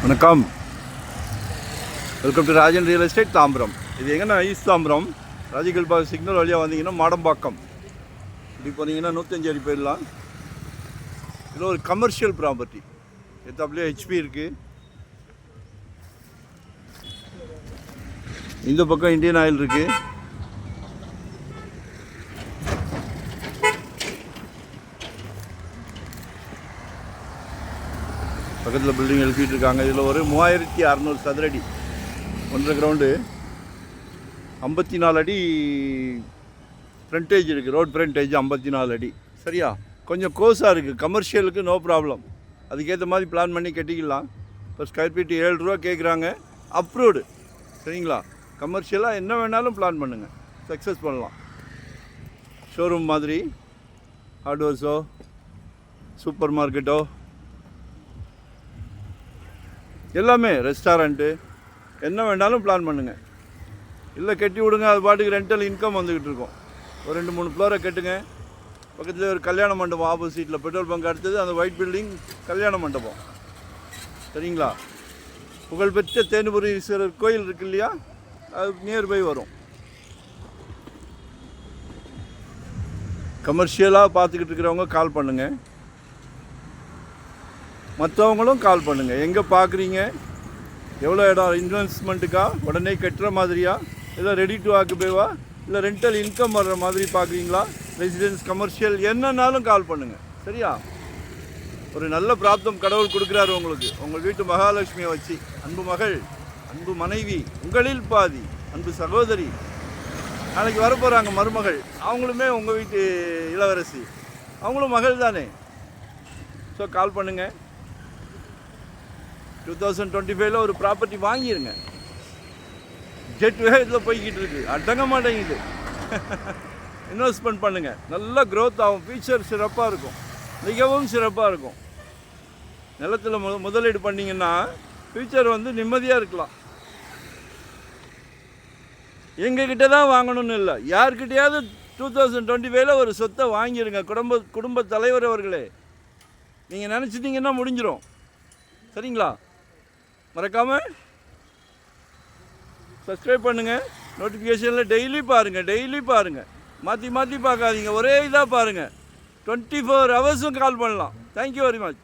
வணக்கம். Welcome to Rajan real estate Tambaram. இது எங்கன்னா ஈஸ்ட் தாம்பரம் ராஜகல்பாக சிக்னல் வழியாக வந்தீங்கன்னா மாடம்பாக்கம் இப்படி போனீங்கன்னா 105 அடி போயிடலாம். இதில் ஒரு கமர்ஷியல் ப்ராப்பர்ட்டி எத்தாப்லேயே ஹெச்பி இருக்குது. இந்த பக்கம் இந்தியன் ஆயில் இருக்குது. பக்கத்தில் பில்டிங் எழுப்பிட்டு இருக்காங்க. இதில் ஒரு 3600 சதுரடி 1.5 கிரவுண்டு 54 அடி ஃப்ரண்டேஜ் இருக்குது. ரோட் ஃப்ரண்டேஜ் 54 அடி. சரியா? கொஞ்சம் கோஸாக இருக்குது. கமர்ஷியலுக்கு நோ ப்ராப்ளம். அதுக்கேற்ற மாதிரி பிளான் பண்ணி கட்டிக்கலாம். இப்போ ஸ்கொயர் ஃபீட் 7 ரூபா கேட்குறாங்க. அப்ரூவ்டு. சரிங்களா? கமர்ஷியலாக என்ன வேணாலும் பிளான் பண்ணுங்கள், சக்ஸஸ் பண்ணலாம். ஷோரூம் மாதிரி ஹார்ட்வேர்ஸோ சூப்பர் மார்க்கெட்டோ எல்லாமே, ரெஸ்டாரண்ட்டு என்ன வேணாலும் பிளான் பண்ணுங்கள். இல்லை கட்டி விடுங்க, அது பாட்டுக்கு ரெண்டல் இன்கம் வந்துக்கிட்டு இருக்கோம். ஒரு 2-3 ஃப்ளோரை கட்டுங்க. பக்கத்தில் ஒரு கல்யாண மண்டபம் ஆப்போசிட்டில் பெட்ரோல் பங்க் அடுத்தது அந்த ஒயிட் பில்டிங் கல்யாண மண்டபம். சரிங்களா? புகழ்பெற்ற தேனுபுரீஸ்வரர் கோயில் இருக்கு இல்லையா, அது நியர்பை வரும். கமர்ஷியலாக பார்த்துக்கிட்டு இருக்கிறவங்க கால் பண்ணுங்கள், மற்றவங்களும் கால் பண்ணுங்கள். எங்கே பார்க்குறீங்க, எவ்வளோ இடம், இன்வெஸ்ட்மெண்ட்டுக்கா, உடனே கட்டுற மாதிரியா, இல்லை ரெடி டு ஆக்குபேவா, இல்லை ரெண்டல் இன்கம் வர்ற மாதிரி பார்க்குறீங்களா, ரெசிடென்ஸ் கமர்ஷியல், என்னன்னாலும் கால் பண்ணுங்கள். சரியா? ஒரு நல்ல பிராப்தம் கடவுள் கொடுக்குறாரு உங்களுக்கு. உங்கள் வீட்டு மகாலட்சுமியை வச்சு, அன்பு மகள், அன்பு மனைவி, உங்களில் பாதி, அன்பு சகோதரி, நாளைக்கு வரப்போகிறாங்க மருமகள், அவங்களுமே உங்கள் வீட்டு இளவரசி, அவங்களும் மகள் தானே. ஸோ கால் பண்ணுங்கள். 2025 ஒரு ப்ராப்பர்ட்டி வாங்கிடுங்க. ஜெட் வேகத்தில் போய்கிட்டு இருக்குது, அடங்க மாட்டேங்குது. இன்வெஸ்ட்மெண்ட் பண்ணுங்கள், நல்லா க்ரோத் ஆகும். ஃபியூச்சர் சிறப்பாக இருக்கும், மிகவும் சிறப்பாக இருக்கும். நிலத்தில் முதலீடு பண்ணிங்கன்னா ஃபியூச்சர் நிம்மதியாக இருக்கலாம். எங்ககிட்ட தான் வாங்கணும்னு இல்லை, யார்கிட்டையாவது 2025 ஒரு சொத்தை வாங்கிடுங்க. குடும்ப தலைவர் அவர்களே, நீங்கள் நினச்சிட்டிங்கன்னா முடிஞ்சிடும். சரிங்களா? மறக்காமல் சப்ஸ்கிரைப் பண்ணுங்கள். நோட்டிஃபிகேஷனில் டெய்லி பாருங்கள். மாற்றி பார்க்காதீங்க, ஒரே இதாக பாருங்கள். 24 ஹவர்ஸும் கால் பண்ணலாம். Thank you very much.